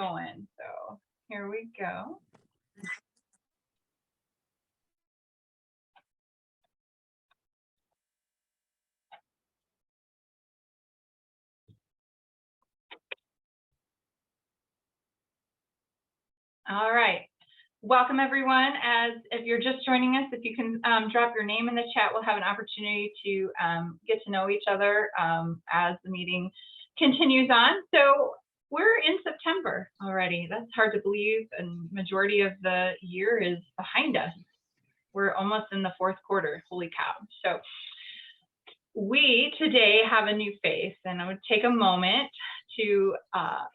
going. So here we go. All right. Welcome, everyone. If you're just joining us, if you can drop your name in the chat, we'll have an opportunity to get to know each other as the meeting continues on. So we're in September already. That's hard to believe, and majority of the year is behind us. We're almost in the fourth quarter. Holy cow. So we today have a new face, and I would take a moment to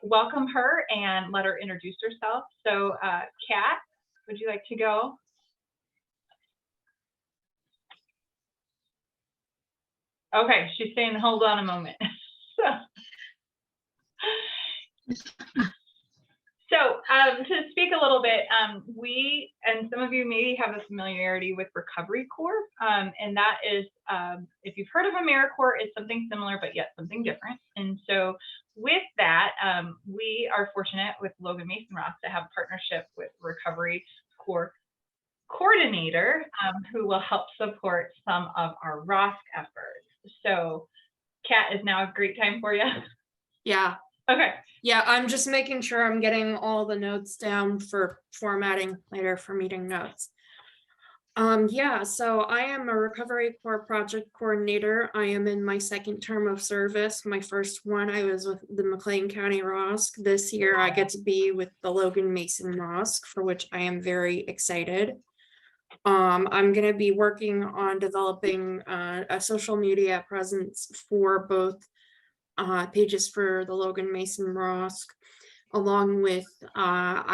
welcome her and let her introduce herself. So Kat, would you like to go? Okay, she's saying hold on a moment. So to speak a little bit, we, and some of you maybe have a familiarity with Recovery Corps, and that is, if you've heard of AmeriCorps, it's something similar, but yet something different. And so with that, we are fortunate with Logan Mason ROSC to have a partnership with Recovery Corps coordinator who will help support some of our ROSC efforts. So Kat, is now a great time for you? Yeah. Okay. Yeah, I'm just making sure I'm getting all the notes down for formatting later for meeting notes. Yeah, so I am a Recovery Corps project coordinator. I am in my second term of service. My first one, I was with the McLean County ROSC. This year, I get to be with the Logan Mason ROSC, for which I am very excited. I'm going to be working on developing a social media presence for both pages for the Logan Mason ROSC, along with I'm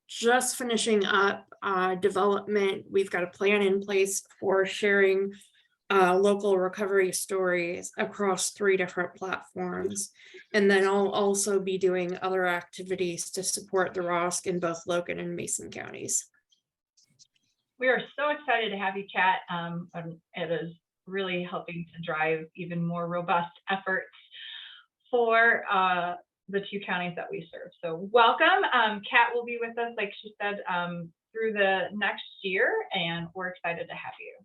just finishing up development. We've got a plan in place for sharing local recovery stories across 3 different platforms. And then I'll also be doing other activities to support the ROSC in both Logan and Mason counties. We are so excited to have you, Kat. It is really helping to drive even more robust efforts for the 2 counties that we serve. So welcome. Kat will be with us, like she said, through the next year, and we're excited to have you.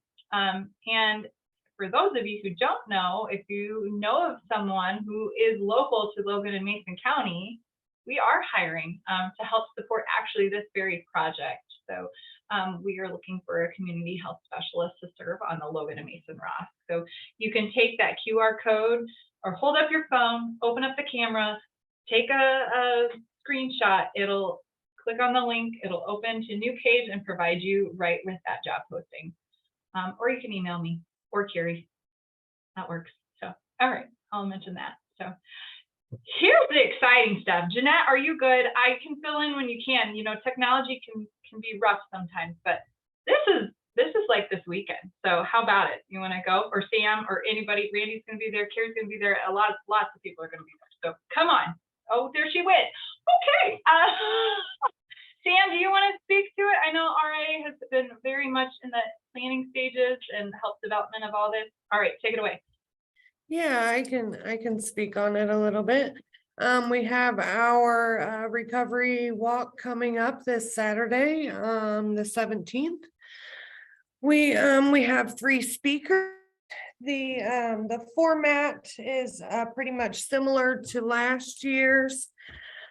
And for those of you who don't know, if you know of someone who is local to Logan and Mason County, we are hiring to help support actually this very project. So we are looking for a community health specialist to serve on the Logan and Mason ROSC. So you can take that QR code or hold up your phone, open up the camera, take a screenshot. It'll click on the link. It'll open to a new page and provide you right with that job posting. Or you can email me or Carrie. That works. So, all right, I'll mention that. So here's the exciting stuff. Jeanette, are you good? I can fill in when you can. You know, technology can be rough sometimes, but this is like this weekend. So how about it? You want to go? Or Sam or anybody? Randy's going to be there. Carrie's going to be there. Lots of people are going to be there. So come on. Oh, there she went. Okay. Sam, do you want to speak to it? I know RA has been very much in the planning stages and help development of all this. All right, take it away. Yeah, I can speak on it a little bit. We have our recovery walk coming up this Saturday, the 17th. We have 3 speakers. The format is pretty much similar to last year's.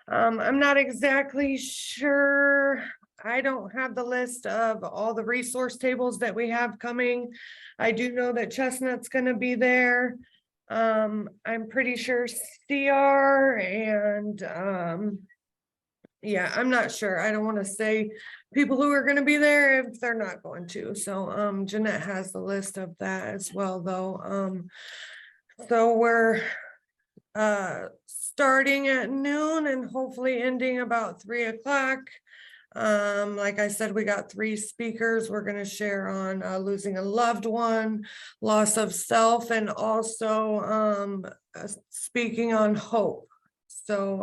I'm not exactly sure. I don't have the list of all the resource tables that we have coming. I do know that Chestnut's going to be there. I'm pretty sure CR and yeah, I'm not sure. I don't want to say people who are going to be there if they're not going to. So Jeanette has the list of that as well, though. So we're starting at noon and hopefully ending about 3 o'clock. Like I said, we got 3 speakers. We're going to share on losing a loved one, loss of self, and also speaking on hope. So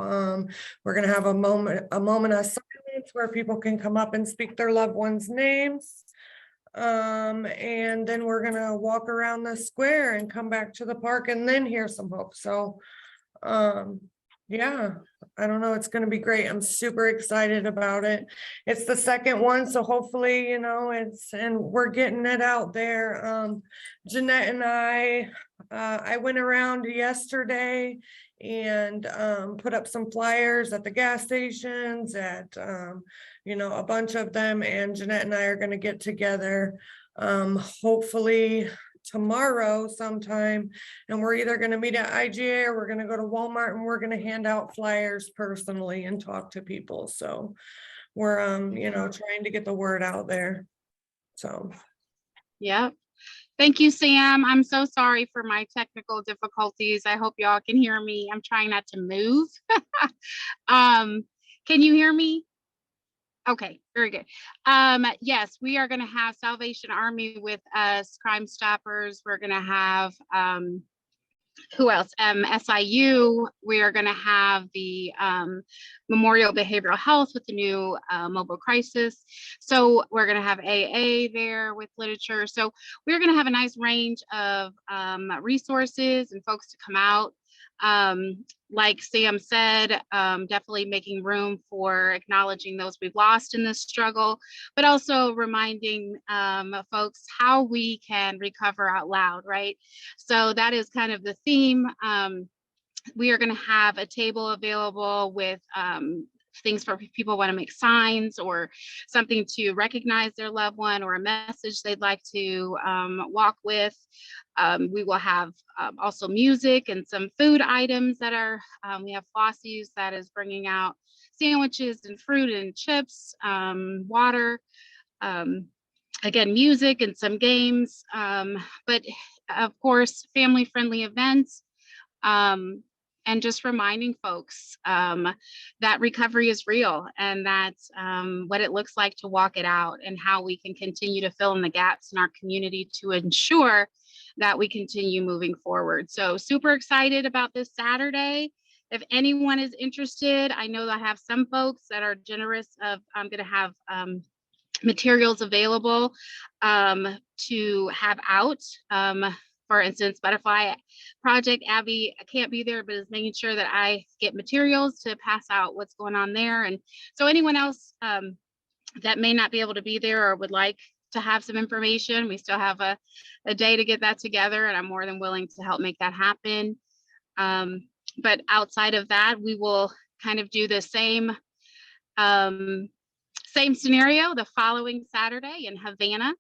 we're going to have a moment of silence where people can come up and speak their loved ones' names. And then we're going to walk around the square and come back to the park and then hear some hope. So Yeah, I don't know. It's gonna be great. I'm super excited about it. It's the second one, so hopefully, and we're getting it out there. Jeanette and I went around yesterday and put up some flyers at the gas stations a bunch of them, and Jeanette and I are gonna get together hopefully tomorrow sometime, and we're either going to meet at IGA or we're going to go to Walmart, and we're going to hand out flyers personally and talk to people. So we're trying to get the word out there. So yeah. Thank you, Sam. I'm so sorry for my technical difficulties. I hope y'all can hear me. I'm trying not to move. Can you hear me? Okay, very good. Yes, we are going to have Salvation Army with us, Crime Stoppers. We're going to have, who else? SIU. We are going to have the Memorial Behavioral Health with the new mobile crisis. So we're going to have AA there with literature. So we're going to have a nice range of resources and folks to come out. Like Sam said, definitely making room for acknowledging those we've lost in this struggle, but also reminding folks how we can recover out loud, right? So that is kind of the theme. We are going to have a table available with things for people who want to make signs or something to recognize their loved one or a message they'd like to walk with. We will have also music and some food items that are, we have Flossie's that is bringing out sandwiches and fruit and chips, water, again, music and some games, but of course, family-friendly events. And just reminding folks that recovery is real, and that's what it looks like to walk it out, and how we can continue to fill in the gaps in our community to ensure that we continue moving forward. So super excited about this Saturday. If anyone is interested, I know that I have some folks that are generous of, I'm going to have materials available to have out. For instance, Butterfly Project, Abby can't be there, but is making sure that I get materials to pass out what's going on there. And so anyone else that may not be able to be there or would like to have some information, we still have a day to get that together, and I'm more than willing to help make that happen. But outside of that, we will kind of do the same scenario the following Saturday in Havana.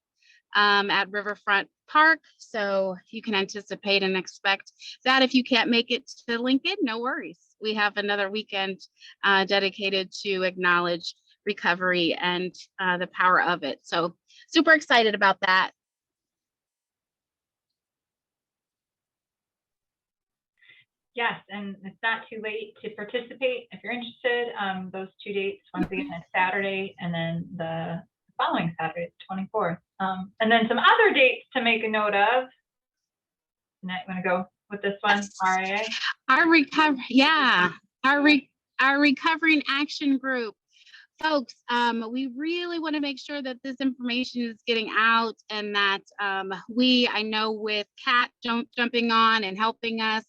At Riverfront Park. So you can anticipate and expect that. If you can't make it to Lincoln, no worries. We have another weekend dedicated to acknowledge recovery and the power of it. So super excited about that. Yes, and it's not too late to participate if you're interested. Those 2 dates, once again, is Saturday and then the following Saturday, 24th. And then some other dates to make a note of. Jeanette, you want to go with this one? RIA? Our Recovering Action Group. Folks, we really want to make sure that this information is getting out, and that I know with Kat jumping on and helping us,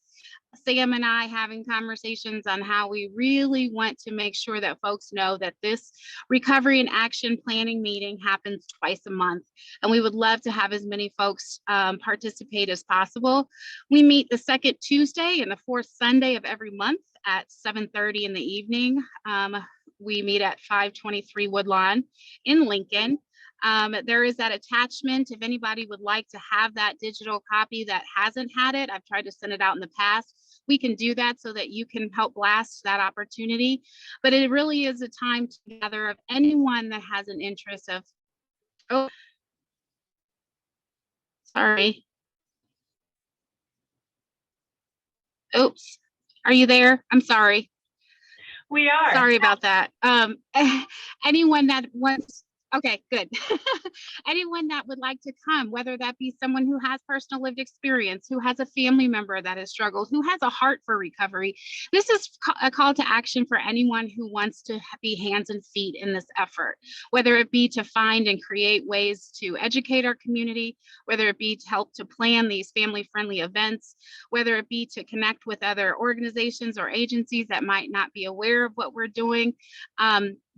Sam and I having conversations on how we really want to make sure that folks know that this recovery and action planning meeting happens twice a month. And we would love to have as many folks participate as possible. We meet the second Tuesday and the fourth Sunday of every month at 7:30 in the evening. We meet at 523 Woodlawn in Lincoln. There is that attachment. If anybody would like to have that digital copy that hasn't had it, I've tried to send it out in the past. We can do that so that you can help blast that opportunity. But it really is a time together of anyone that has an interest of, oh, sorry. Oops, are you there? I'm sorry. We are. Sorry about that. Anyone that wants Okay, good. Anyone that would like to come, whether that be someone who has personal lived experience, who has a family member that has struggled, who has a heart for recovery. This is a call to action for anyone who wants to be hands and feet in this effort, whether it be to find and create ways to educate our community, whether it be to help to plan these family-friendly events, whether it be to connect with other organizations or agencies that might not be aware of what we're doing.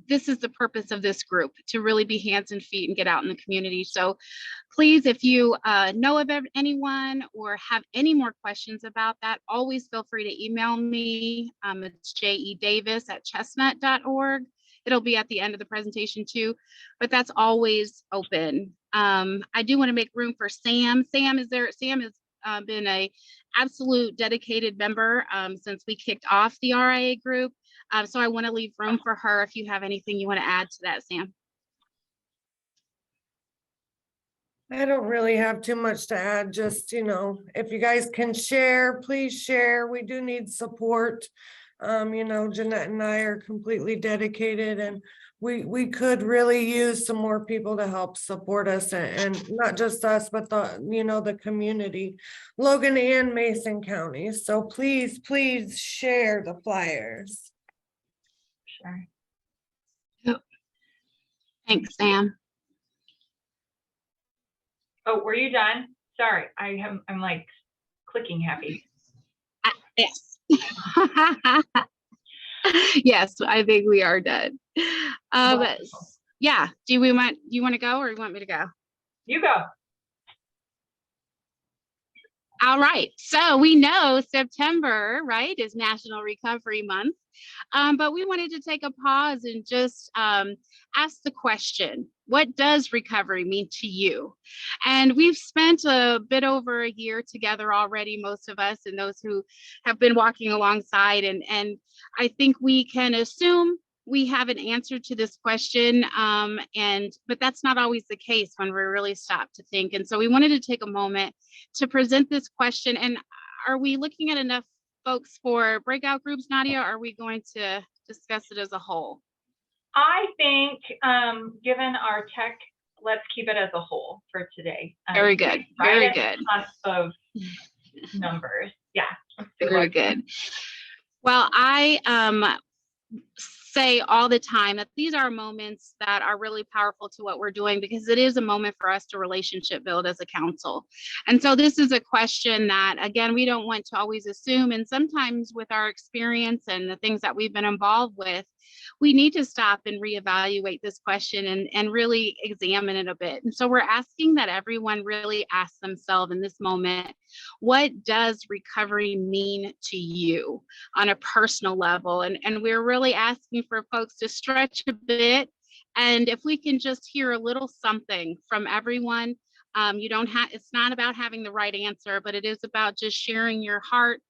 This is the purpose of this group, to really be hands and feet and get out in the community. So please, if you know of anyone or have any more questions about that, always feel free to email me. It's jedavis@chestnut.org. It'll be at the end of the presentation too, but that's always open. I do want to make room for Sam. Sam has been a absolute dedicated member since we kicked off the RIA group. So I want to leave room for her if you have anything you want to add to that, Sam. I don't really have too much to add, just, if you guys can share, please share. We do need support. Jeanette and I are completely dedicated, and we could really use some more people to help support us, and not just us, but the community, Logan and Mason County. So please share the flyers. Sure. Yep. Thanks, Sam. Oh, were you done? Sorry, I'm like clicking happy. Yes. Yes, I think we are done. Yeah. You want to go, or you want me to go? You go. All right. So we know September, right, is National Recovery Month. But we wanted to take a pause and just ask the question, what does recovery mean to you? And we've spent a bit over a year together already, most of us, and those who have been walking alongside. And I think we can assume we have an answer to this question, but that's not always the case when we really stop to think. And so we wanted to take a moment to present this question. And are we looking at enough folks for breakout groups, Nadia? Or are we going to discuss it as a whole? I think, given our tech, let's keep it as a whole for today. Very good. Very good. Of numbers. Yeah. Very good. Well, I say all the time that these are moments that are really powerful to what we're doing, because it is a moment for us to relationship build as a council. And so this is a question that, again, we don't want to always assume. And sometimes with our experience and the things that we've been involved with, we need to stop and reevaluate this question and really examine it a bit. And so we're asking that everyone really ask themselves in this moment, what does recovery mean to you on a personal level? And we're really asking for folks to stretch a bit. And if we can just hear a little something from everyone, it's not about having the right answer, but it is about just sharing your heart.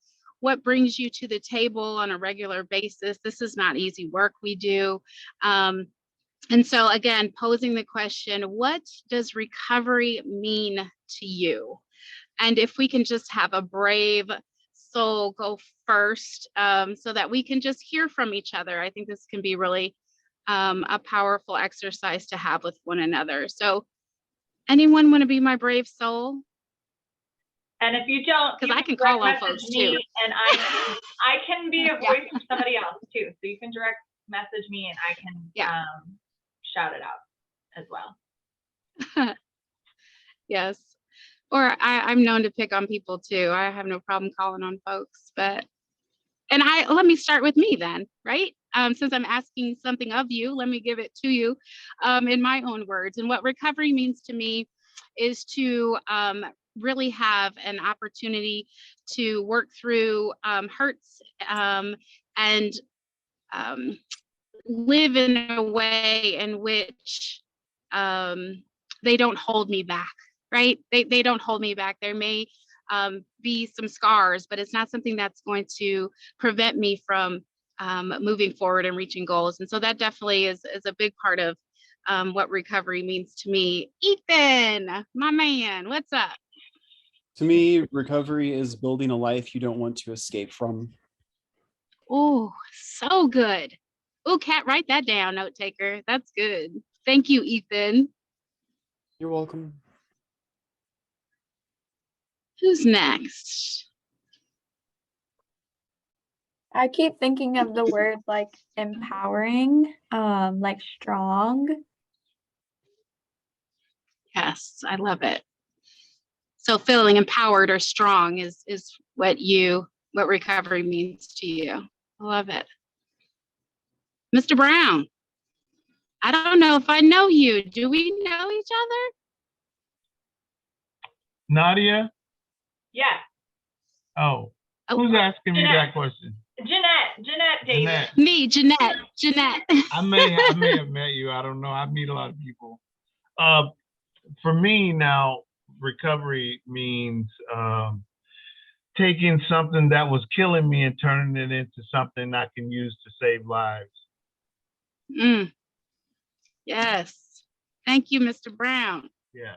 What brings you to the table on a regular basis? This is not easy work we do. And so again, posing the question, what does recovery mean to you? And if we can just have a brave soul go first, so that we can just hear from each other, I think this can be really a powerful exercise to have with one another. So anyone want to be my brave soul? And if you don't, because I can call on folks too. And I can be a voice for somebody else too. So you can direct message me and I can shout it out as well. Yes. Or I'm known to pick on people too. I have no problem calling on folks, let me start with me then, right? Since I'm asking something of you, let me give it to you in my own words. And what recovery means to me is to really have an opportunity to work through hurts and live in a way in which they don't hold me back, right? They don't hold me back. There may be some scars, but it's not something that's going to prevent me from moving forward and reaching goals. And so that definitely is a big part of what recovery means to me. Ethan, my man, what's up? To me, recovery is building a life you don't want to escape from. Oh, so good. Oh, Kat, write that down, note taker. That's good. Thank you, Ethan. You're welcome. Who's next? I keep thinking of the word like empowering, like strong. Yes, I love it. So feeling empowered or strong is what recovery means to you. I love it. Mr. Brown, I don't know if I know you. Do we know each other? Nadia? Yeah, Oh, Oh. who's asking me Jeanette. that question? Jeanette Davis. Jeanette. Me, Jeanette. I may have met you. I don't know. I meet a lot of people. For me now, recovery means taking something that was killing me and turning it into something I can use to save lives. Mm. Yes. Thank you, Mr. Brown. Yeah.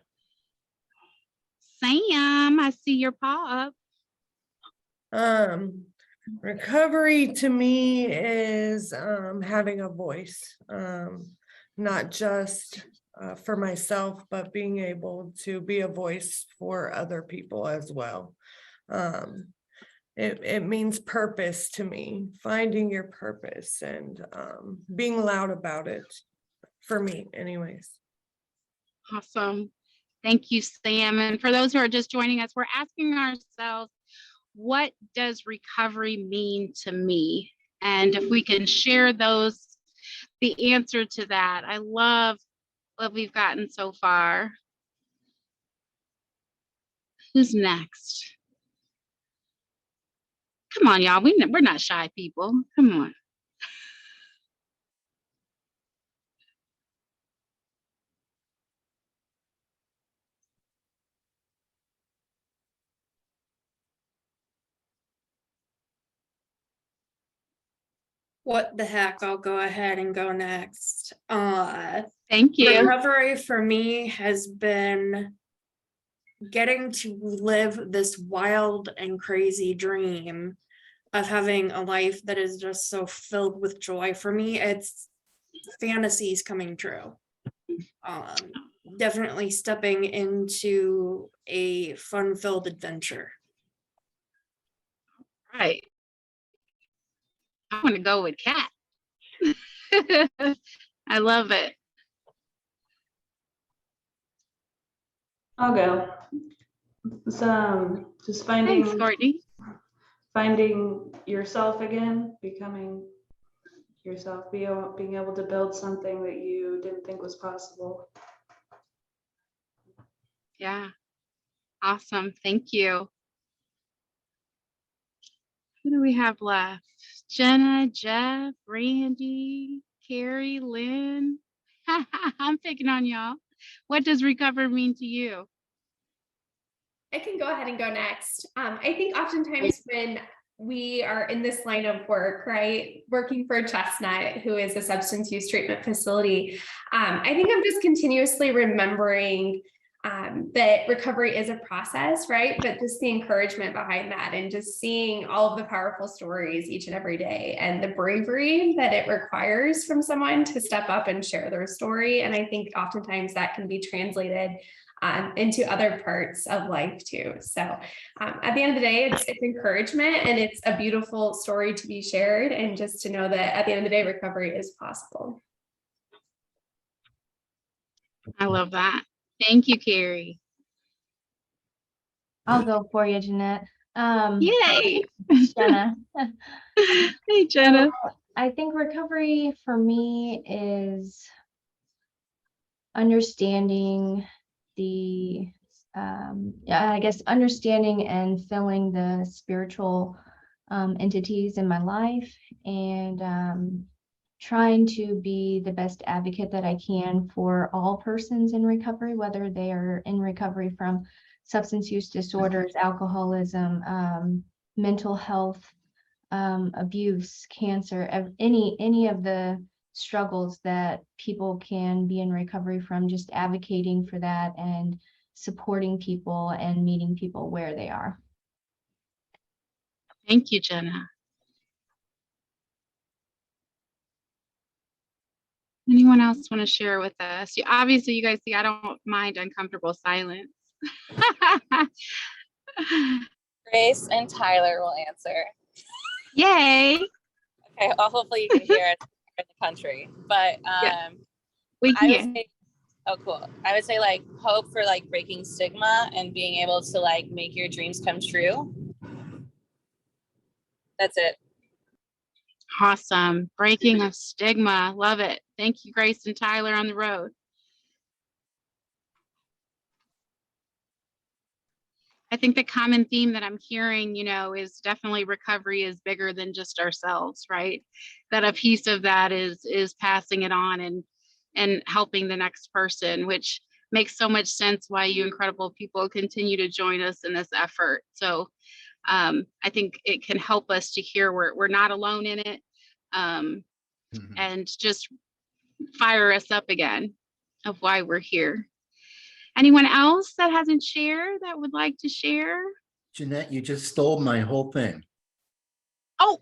Sam, I see your paw up. Recovery to me is having a voice, not just for myself, but being able to be a voice for other people as well. It means purpose to me, finding your purpose and being loud about it, for me anyways. Awesome. Thank you, Sam. And for those who are just joining us, we're asking ourselves, what does recovery mean to me? And if we can share the answer to that, I love what we've gotten so far. Who's next? Come on, y'all. We're not shy people. Come on. What the heck, I'll go ahead and go next. Thank you. Recovery for me has been getting to live this wild and crazy dream of having a life that is just so filled with joy. For me, it's fantasies coming true. Definitely stepping into a fun-filled adventure. Right. I want to go with Kat. I love it. I'll go. It's just Thanks, Courtney. finding yourself again, becoming yourself, being able to build something that you didn't think was possible. Yeah. Awesome. Thank you. Who do we have left? Jenna, Jeff, Randy, Carrie, Lynn. I'm picking on y'all. What does recovery mean to you? I can go ahead and go next. I think oftentimes when we are in this line of work, right, working for Chestnut, who is a substance use treatment facility, I think I'm just continuously remembering that recovery is a process, right? But just the encouragement behind that and just seeing all of the powerful stories each and every day and the bravery that it requires from someone to step up and share their story. And I think oftentimes that can be translated into other parts of life too. So at the end of the day, it's encouragement and it's a beautiful story to be shared. And just to know that at the end of the day, recovery is possible. I love that. Thank you, Carrie. I'll go for you, Jeanette. Yay. Jenna. Hey, Jenna. So, I think recovery for me is understanding understanding and filling the spiritual entities in my life and trying to be the best advocate that I can for all persons in recovery, whether they are in recovery from substance use disorders, alcoholism, mental health, abuse, cancer, any of the struggles that people can be in recovery from, just advocating for that and supporting people and meeting people where they are. Thank you, Jenna. Anyone else want to share with us? Obviously, you guys see, I don't mind uncomfortable silence. Grace and Tyler will answer. Yay. Okay, well, hopefully you can hear us in the country. But We I would can. say, oh, cool. I would say like hope for like breaking stigma and being able to like make your dreams come true. That's it. Awesome. Breaking of stigma. Love it. Thank you, Grace and Tyler on the road. I think the common theme that I'm hearing, is definitely recovery is bigger than just ourselves, right? That a piece of that is passing it on and helping the next person, which makes so much sense why you incredible people continue to join us in this effort. So I think it can help us to hear we're not alone in it, and just fire us up again of why we're here. Anyone else that hasn't shared that would like to share? Jeanette, you just stole my whole thing. Oh,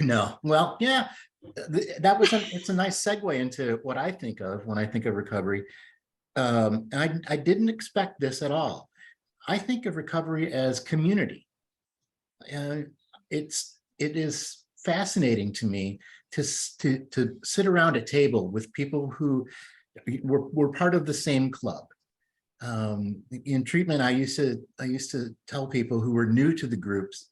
no. Well, yeah, it's a nice segue into what I think of when I think of recovery. I didn't expect this at all. I think of recovery as community. It is fascinating to me to sit around a table with people who were part of the same club. In treatment, I used to tell people who were new to the groups,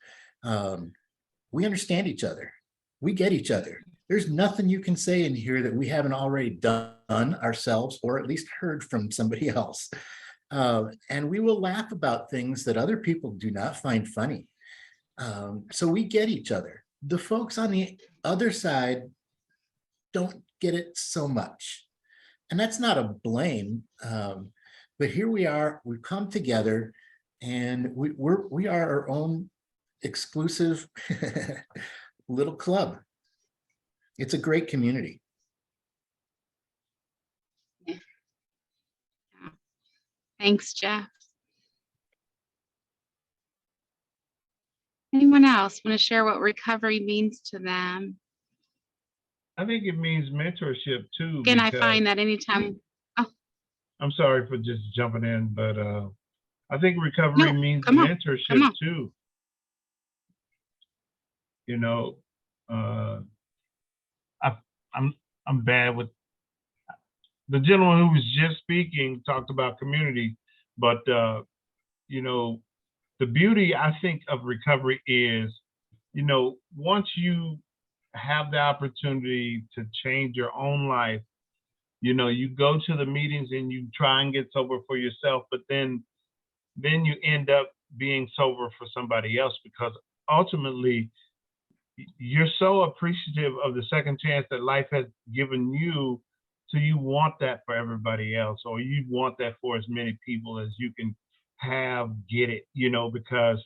we understand each other. We get each other. There's nothing you can say in here that we haven't already done ourselves, or at least heard from somebody else. And we will laugh about things that other people do not find funny. So we get each other. The folks on the other side don't get it so much. And that's not a blame, but here we are, we've come together, and we are our own exclusive little club. It's a great community. thanks, Jeff. Anyone else want to share what recovery means to them? I think it means mentorship too. Again, I find that anytime. Oh, I'm sorry for just jumping in, but I think recovery means mentorship too. I'm bad with the gentleman who was just speaking talked about community, but the beauty I think of recovery is, once you have the opportunity to change your own life, you go to the meetings and you try and get sober for yourself, but then you end up being sober for somebody else, because ultimately you're so appreciative of the second chance that life has given you. So you want that for everybody else, or you want that for as many people as you can get it, because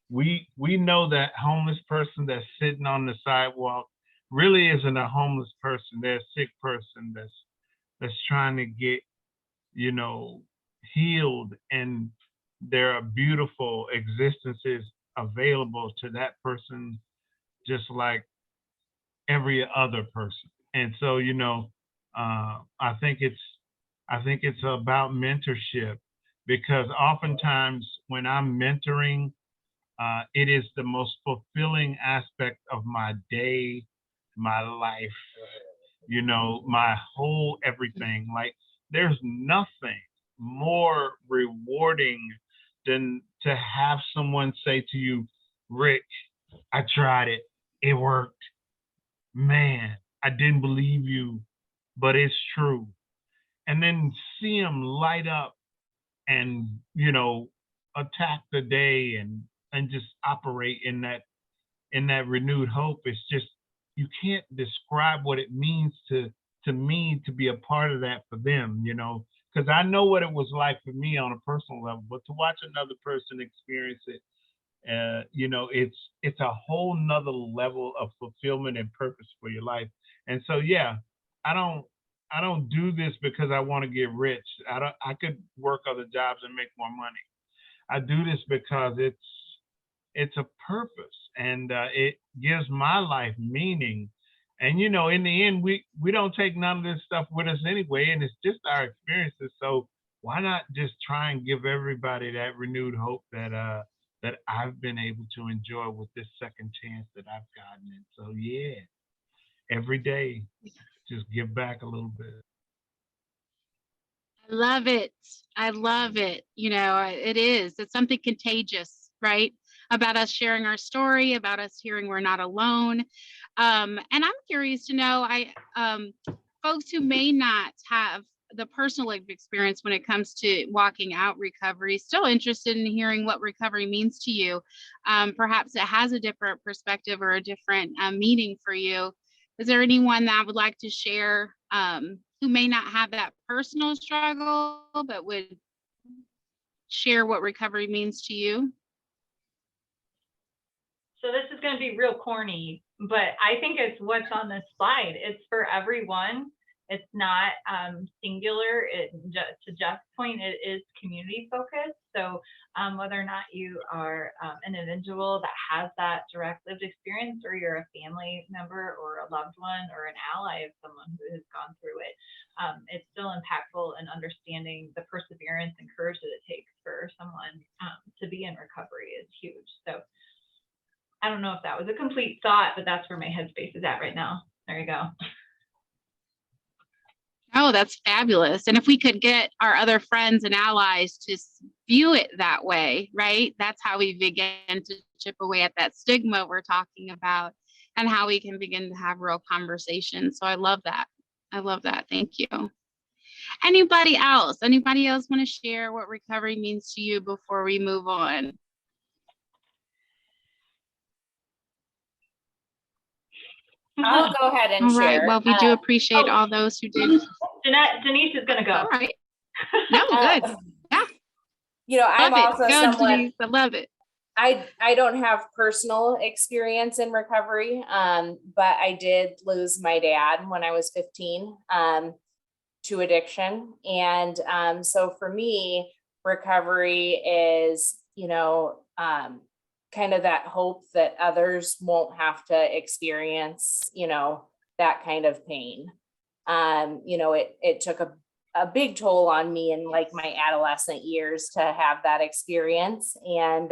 we know that homeless person that's sitting on the sidewalk really isn't a homeless person. They're a sick person that's trying to get, healed, and there are beautiful existences available to that person, just like every other person. And so, I think it's about mentorship, because oftentimes when I'm mentoring, it is the most fulfilling aspect of my day, my life, my whole everything. Like, there's nothing more rewarding than to have someone say to you, Rick, I tried it. It worked. Man, I didn't believe you, but it's true. And then see them light up and, attack the day and just operate in that renewed hope. It's just, you can't describe what it means to me to be a part of that for them, because I know what it was like for me on a personal level, but to watch another person experience it, it's a whole nother level of fulfillment and purpose for your life. And so, yeah, I don't do this because I want to get rich. I could work other jobs and make more money. I do this because it's a purpose, and it gives my life meaning. And you know, in the end, we don't take none of this stuff with us anyway, and it's just our experiences. So why not just try and give everybody that renewed hope that that I've been able to enjoy with this second chance that I've gotten. And so yeah, every day, just give back a little bit. I love it. I love it. You know, it is. It's something contagious, right? About us sharing our story, about us hearing we're not alone. And I'm curious to know, folks who may not have the personal experience when it comes to walking out recovery, still interested in hearing what recovery means to you. Perhaps it has a different perspective or a different meaning for you. Is there anyone that would like to share who may not have that personal struggle, but would share what recovery means to you? So this is going to be real corny, but I think it's what's on this slide. It's for everyone. It's not singular. To Jeff's point, it is community focused. So whether or not you are an individual that has that direct lived experience, or you're a family member or a loved one or an ally of someone who has gone through it, it's still impactful in understanding the perseverance and courage that it takes for someone to be in recovery is huge. So I don't know if that was a complete thought, but that's where my headspace is at right now. There you go. Oh, that's fabulous. And if we could get our other friends and allies to view it that way, right? That's how we begin to chip away at that stigma we're talking about, and how we can begin to have real conversations. So I love that. I love that. Thank you. Anybody else? Anybody else want to share what recovery means to you before we move on? I'll go ahead and All share. right. Well, we do appreciate all those who did. Denise is going to go. All right. No, good. Yeah. You know, I'm Love also it. Go, someone, Denise. I love it. I don't have personal experience in recovery, but I did lose my dad when I was 15 to addiction. And so for me, recovery is, you know, kind of that hope that others won't have to experience, you know, that kind of pain. You know, it took a big toll on me in like my adolescent years to have that experience. And,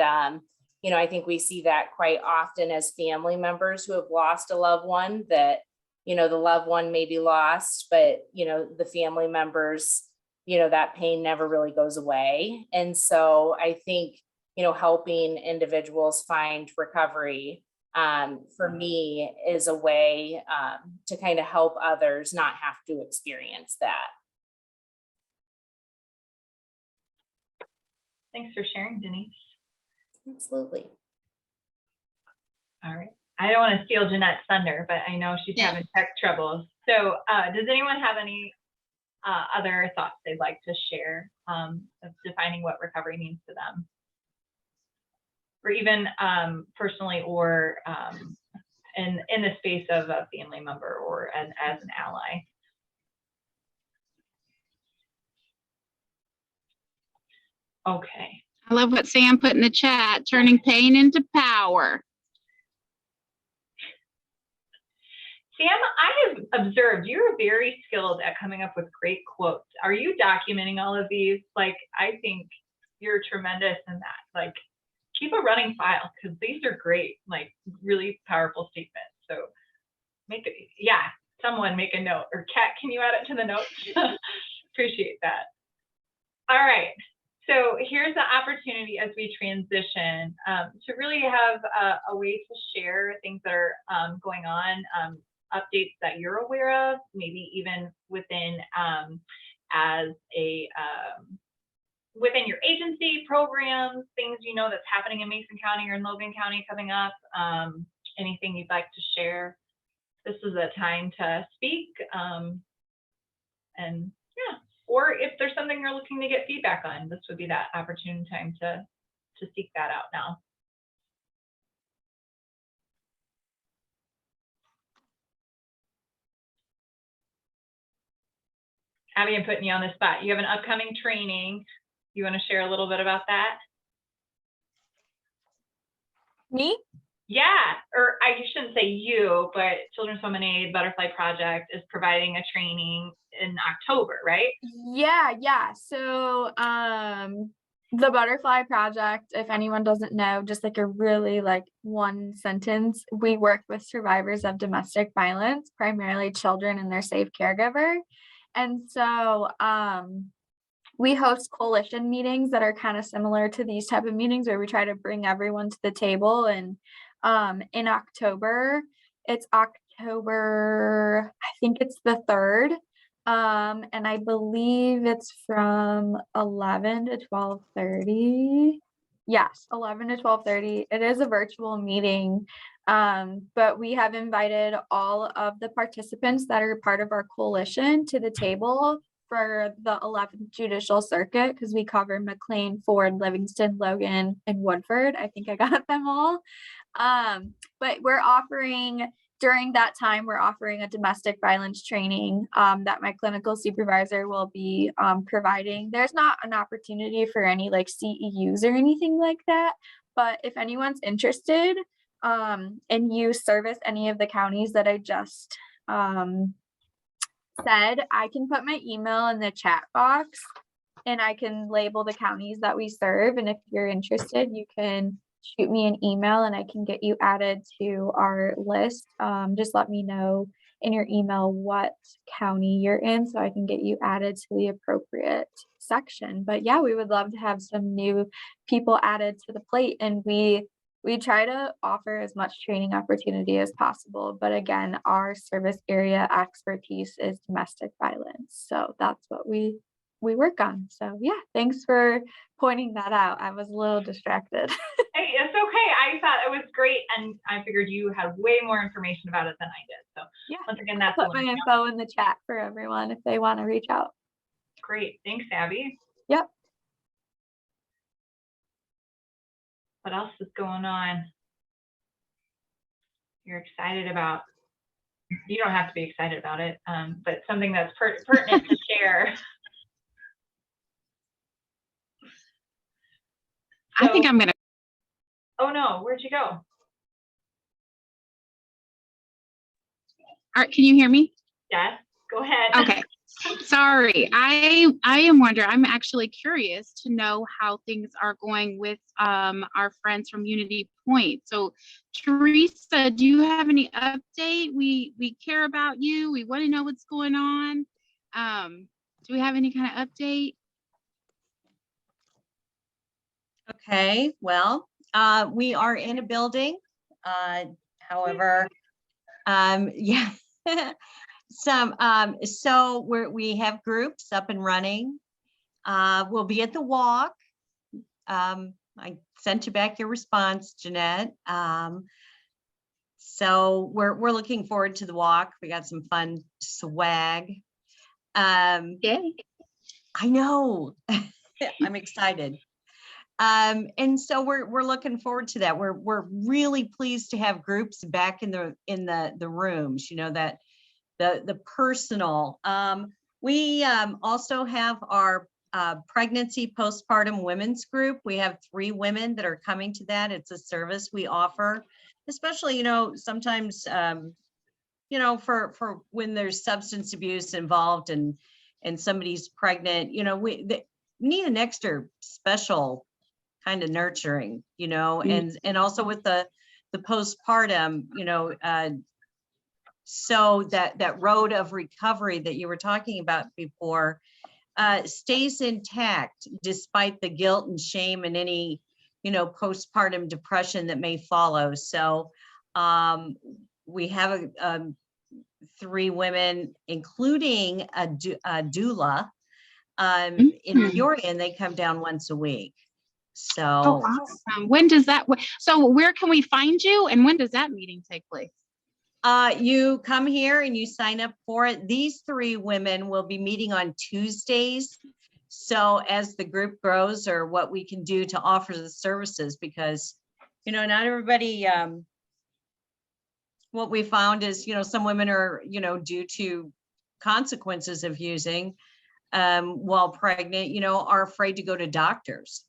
you know, I think we see that quite often as family members who have lost a loved one, that, you know, the loved one may be lost, but, you know, the family members, you know, that pain never really goes away. And so I think, you know, helping individuals find recovery for me is a way to kind of help others not have to experience that. Thanks for sharing, Denise. Absolutely. All right. I don't want to steal Jeanette's thunder, but I know she's having tech troubles. So does anyone have any other thoughts they'd like to share of defining what recovery means to them? Or even personally, or in the space of a family member or as an ally. Okay. I love what Sam put in the chat, turning pain into power. Sam, I have observed you're very skilled at coming up with great quotes. Are you documenting all of these? Like, I think you're tremendous in that. Like, keep a running file, because these are great, like really powerful statements. So make it, yeah, someone make a note, or Kat, can you add it to the notes? Appreciate that. All right. So here's the opportunity as we transition to really have a way to share things that are going on, updates that you're aware of, maybe even within as a within your agency programs, things you know that's happening in Mason County or in Logan County coming up, anything you'd like to share. This is a time to speak, and yeah. Or if there's something you're looking to get feedback on, this would be that opportune time to seek that out now. Abby, I'm putting you on the spot. You have an upcoming training. You want to share a little bit about that? Me? Yeah, or I shouldn't say you, but Children's Home and Aid Butterfly Project is providing a training in October, right? Yeah. So the Butterfly Project, if anyone doesn't know, just like a really like one sentence, we work with survivors of domestic violence, primarily children and their safe caregiver. And so we host coalition meetings that are kind of similar to these type of meetings where we try to bring everyone to the table. And in October, it's October, I think it's the 3rd. And I believe it's from 11 to 12:30. Yes, 11 to 12:30. It is a virtual meeting. But we have invited all of the participants that are part of our coalition to the table for the 11th Judicial Circuit, because we cover McLean, Ford, Livingston, Logan, and Woodford. I think I got them all. But we're offering, during that time, we're offering a domestic violence training that my clinical supervisor will be providing. There's not an opportunity for any like CEUs or anything like that, but if anyone's interested and you service any of the counties that I just said, I can put my email in the chat box and I can label the counties that we serve. And if you're interested, you can shoot me an email and I can get you added to our list. Just let me know in your email what county you're in so I can get you added to the appropriate section. But yeah, we would love to have some new people added to the plate, and we try to offer as much training opportunity as possible. But again, our service area expertise is domestic violence. So that's what we work on. So yeah, thanks for pointing that out. I was a little distracted. Hey, it's okay. I thought it was great, and I figured you had way more information about it than I did. So Yeah, once again, that's put my info in the chat for everyone if they want to reach out. great. Thanks, Abby. Yep. What else is going on? You're excited about? You don't have to be excited about it, but something that's pertinent to share. I think I'm gonna. Oh no, where'd you go? All right, can you hear me? Yes, go ahead. Okay. Sorry, I am wondering, I'm actually curious to know how things are going with our friends from Unity Point. So Teresa, do you have any update? We care about you. We want to know what's going on. Do we have any kind of update? Okay, well, we are in a building. However, yeah. So we have groups up and running. We'll be at the walk. I sent you back your response, Jeanette. So we're looking forward to the walk. We got some fun swag. Yay. I know. I'm excited. And so we're looking forward to that. We're really pleased to have groups back in the rooms, you know, that the personal. We also have our pregnancy postpartum women's group. We have 3 women that are coming to that. It's a service we offer, especially, you know, sometimes, you know, for when there's substance abuse involved and somebody's pregnant, you know, they need an extra special kind of nurturing, you know, and also with the postpartum, you know, so that road of recovery that you were talking about before stays intact despite the guilt and shame and any, you know, postpartum depression that may follow. So we have 3 women, including a doula in Peoria, and they come down once a week. So awesome. When does that, so where can we find you and when does that meeting take place? You come here and you sign up for it. These 3 women will be meeting on Tuesdays. So as the group grows, or what we can do to offer the services, because, you know, not everybody, what we found is, you know, some women are, you know, due to consequences of using while pregnant, you know, are afraid to go to doctors.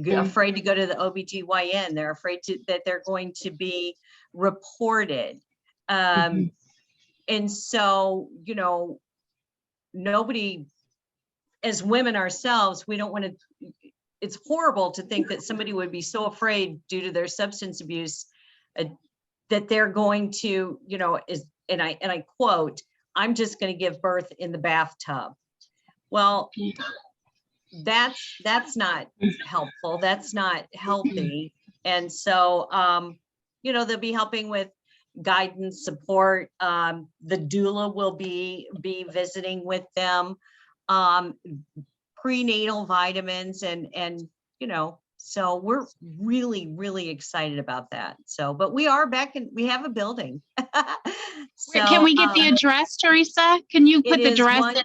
afraid to go to the OBGYN. They're afraid that they're going to be reported. And so, you know, nobody, as women ourselves, we don't want to, it's horrible to think that somebody would be so afraid due to their substance abuse that they're going to, you know, and I quote, "I'm just going to give birth in the bathtub." Well, that's not helpful. That's not healthy. And so, you know, they'll be helping with guidance, support. The doula will be visiting with them, prenatal vitamins, and you know, so we're really excited about that. So, but we are back and we have a building. So, can we get the address, Teresa? Can you put the address in?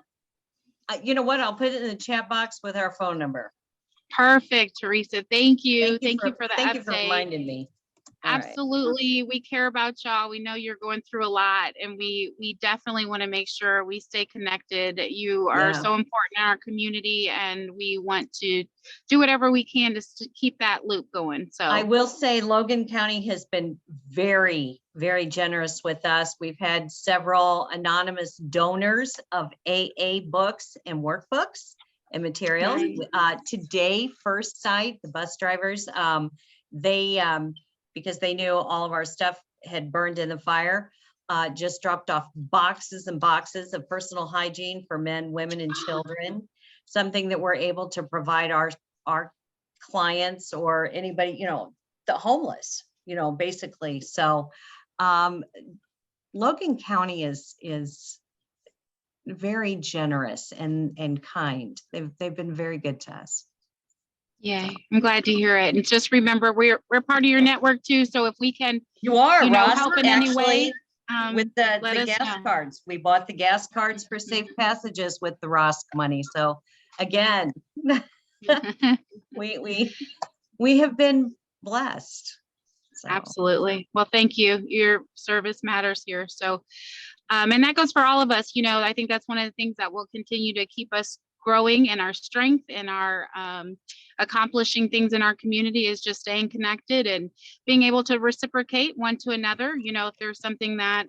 You know what? I'll put it in the chat box with our phone number. Perfect, Teresa. Thank you. Thank you for the thank update. you for reminding me. All right. Absolutely. We care about y'all. We know you're going through a lot, and we definitely want to make sure we stay connected. You are so important in our community, and we want to do whatever we can to keep that loop going. So I will say Logan County has been very generous with us. We've had several anonymous donors of AA books and workbooks and materials. Nice. Today, First Sight, the bus drivers, they because they knew all of our stuff had burned in the fire, just dropped off boxes and boxes of personal hygiene for men, women, and children, something that we're able to provide our clients or anybody, you know, the homeless, you know, basically. So Logan County is very generous and kind. They've been very good to us. Yeah, I'm glad to hear it. And just remember, we're part of your network too. So if we can, you are, you know, ROSC, help in any way, with the gas cards. We bought the gas cards for Safe Passages with the ROSC money. So again, we have been blessed. So. Absolutely. Well, thank you. Your service matters here. So, and that goes for all of us. You know, I think that's one of the things that will continue to keep us growing in our strength and our accomplishing things in our community is just staying connected and being able to reciprocate one to another. You know, if there's something that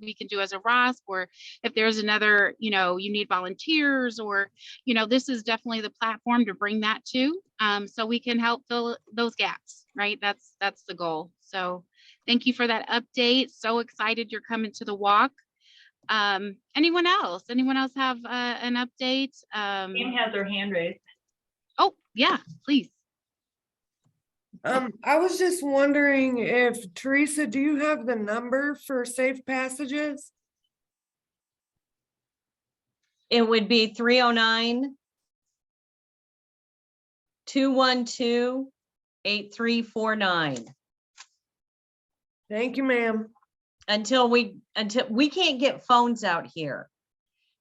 we can do as a ROSC, or if there's another, you know, you need volunteers, or, you know, this is definitely the platform to bring that to, so we can help fill those gaps, right? That's the goal. So thank you for that update. So excited you're coming to the walk. Anyone else have an update? Pam has her hand raised. Oh yeah, please. I was just wondering if Teresa, do you have the number for Safe Passages? It would be 309-212-8349. Thank you, ma'am. Until we can't get phones out here.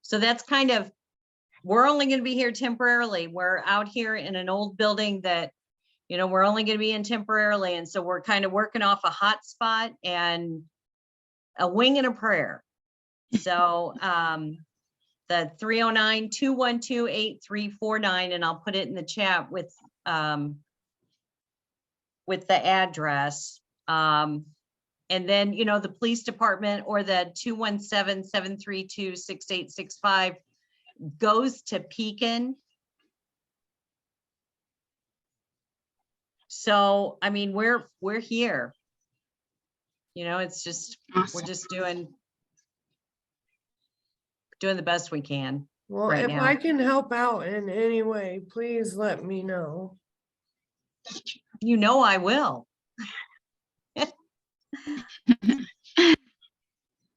So that's kind of, we're only going to be here temporarily. We're out here in an old building that, you know, we're only going to be in temporarily. And so we're kind of working off a hotspot and a wing and a prayer. So the 309-212-8349, and I'll put it in the chat with the address. And then, you know, the police department or the 217-732-6865 goes to Pekin. So, I mean, we're here. You know, it's just, we're just doing the best we can. Well, right if now. I can help out in any way, please let me know. You know I will.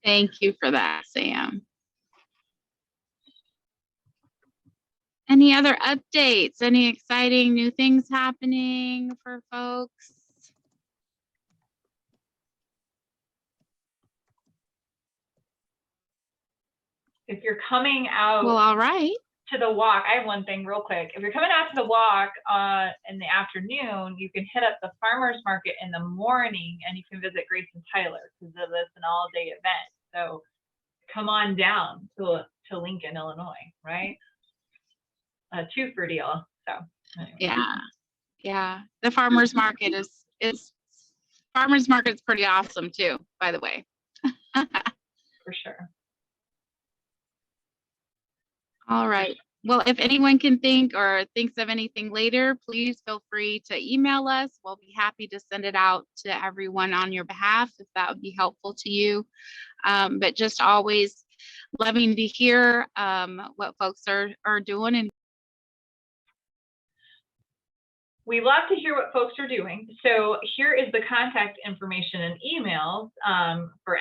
Thank you for that, Sam. Any other updates? Any exciting new things happening for folks? If you're coming out, well, all right, to the walk, I have one thing real quick. If you're coming out to the walk in the afternoon, you can hit up the farmers market in the morning, and you can visit Grace and Tyler because it's an all-day event. So come on down to Lincoln, Illinois, right? A two for deal. So anyway. Yeah, the farmer's market is farmer's market's pretty awesome too, by the way. For sure. All right. Well, if anyone can think or thinks of anything later, please feel free to email us. We'll be happy to send it out to everyone on your behalf if that would be helpful to you. But just always loving to hear what folks are doing. And We love to hear what folks are doing. So here is the contact information and emails for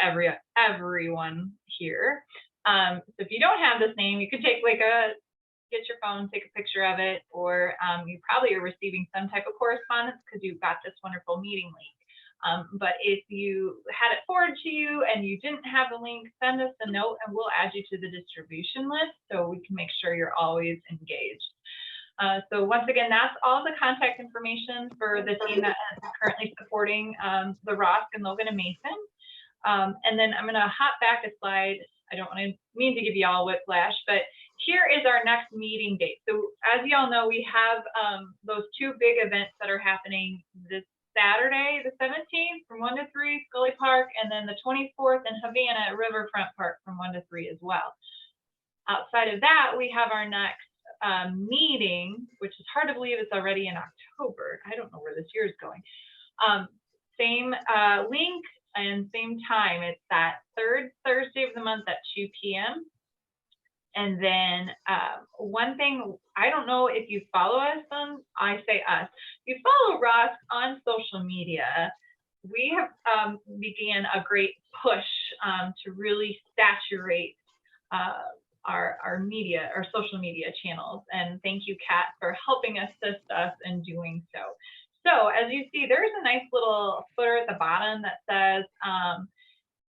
everyone here. So if you don't have this name, you could get your phone, take a picture of it, or you probably are receiving some type of correspondence because you've got this wonderful meeting link. But if you had it forwarded to you and you didn't have the link, send us a note and we'll add you to the distribution list so we can make sure you're always engaged. So once again, that's all the contact information for the team that is currently supporting the ROSC and Logan and Mason. And then I'm going to hop back a slide. I don't mean to give you all whiplash, but here is our next meeting date. So as you all know, we have those two big events that are happening this Saturday, the 17th from 1 to 3, Scully Park, and then the 24th in Havana at Riverfront Park from 1 to 3 as well. Outside of that, we have our next meeting, which is hard to believe it's already in October. I don't know where this year is going. Same link and same time. It's that third Thursday of the month at 2 p.m. And then one thing, I don't know if you follow us on, I say us, you follow ROSC on social media. We have began a great push to really saturate our media, our social media channels. And thank you, Kat, for helping assist us in doing so. So as you see, there's a nice little footer at the bottom that says,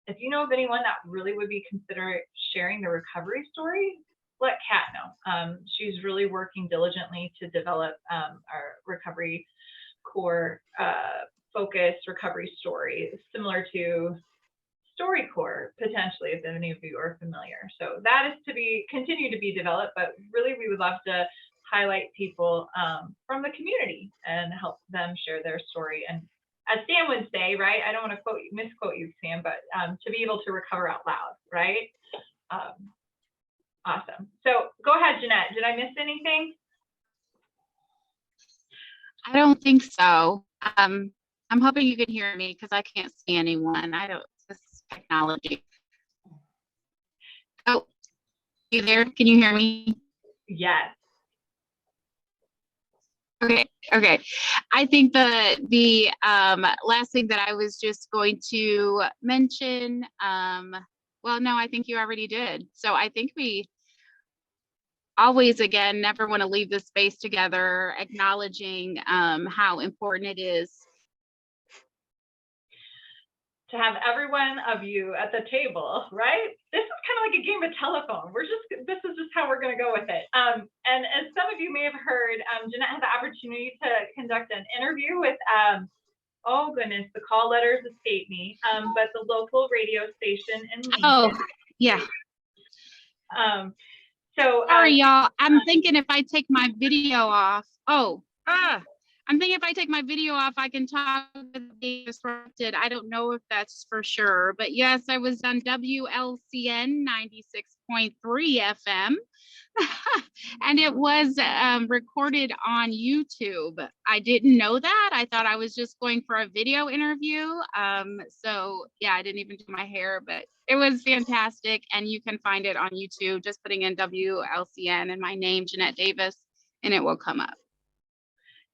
if you know of anyone that really would be considered sharing the recovery story, let Kat know. She's really working diligently to develop our recovery core focused recovery story, similar to StoryCorps, potentially, if any of you are familiar. So that is to continue to be developed, but really we would love to highlight people from the community and help them share their story. And as Sam would say, right, I don't want to misquote you, Sam, but to be able to recover out loud, right? Awesome. So go ahead, Jeanette. Did I miss anything? I don't think so. I'm hoping you can hear me because I can't see anyone. This is technology. Oh, you there? Can you hear me? Yes. Okay. I think the last thing that I was just going to mention, well, no, I think you already did. So I think we always, again, never want to leave this space together, acknowledging how important it is to have every one of you at the table, right? This is kind of like a game of telephone. This is just how we're going to go with it. And as some of you may have heard, Jeanette had the opportunity to conduct an interview with, oh goodness, the call letters escape me, but the local radio station in Lincoln. Oh, yeah. Sorry, y'all. I'm thinking if I take my video off. I'm thinking if I take my video off, I can talk with being disrupted. I don't know if that's for sure, but yes, I was on WLCN 96.3 FM. And it was recorded on YouTube. I didn't know that. I thought I was just going for a video interview. So yeah, I didn't even do my hair, but it was fantastic. And you can find it on YouTube, just putting in WLCN and my name, Jeanette Davis, and it will come up.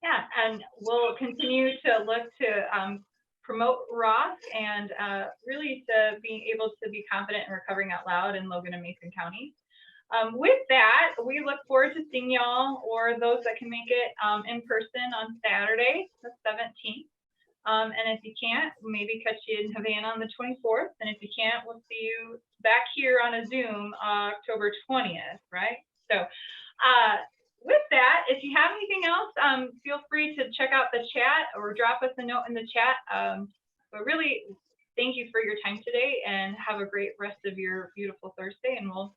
Yeah, and we'll continue to look to promote ROSC and really to being able to be confident in recovering out loud in Logan and Mason counties. With that, we look forward to seeing y'all or those that can make it in person on Saturday, the 17th. And if you can't, maybe catch you in Havana on the 24th. And if you can't, we'll see you back here on a Zoom October 20th, right? So with that, if you have anything else, feel free to check out the chat or drop us a note in the chat. But really, thank you for your time today and have a great rest of your beautiful Thursday, and we'll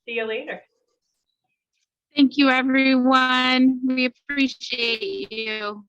see you later. Thank you, everyone. We appreciate you.